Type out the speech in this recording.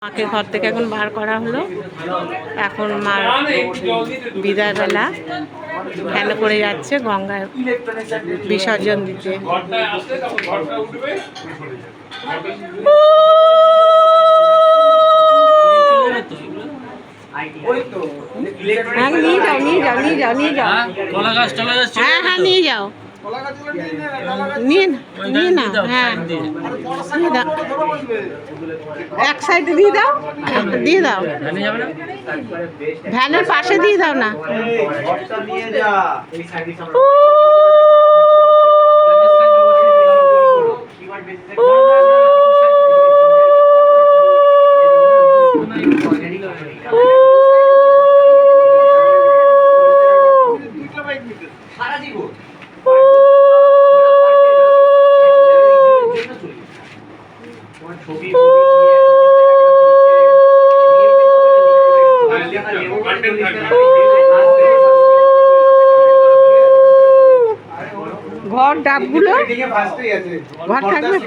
মাকে ঘর থেকে এখন বার করা হলো। এখন মার বিদায় বেলা, ভ্যানে করে যাচ্ছে গঙ্গায় বিসর্জন দিতে। হ্যাঁ নিয়ে যাও নিয়ে যাও নিয়ে যাও নিয়ে যাও, হ্যাঁ হ্যাঁ নিয়ে যাও, নিয়ে নিয়ে নাও, হ্যাঁ দিয়ে দাও, এক সাইডে দিয়ে দাও, দিয়ে দাও, ভ্যানের পাশে দিয়ে দাও না। ঘর ডাবগুলো ঘর থাকবে।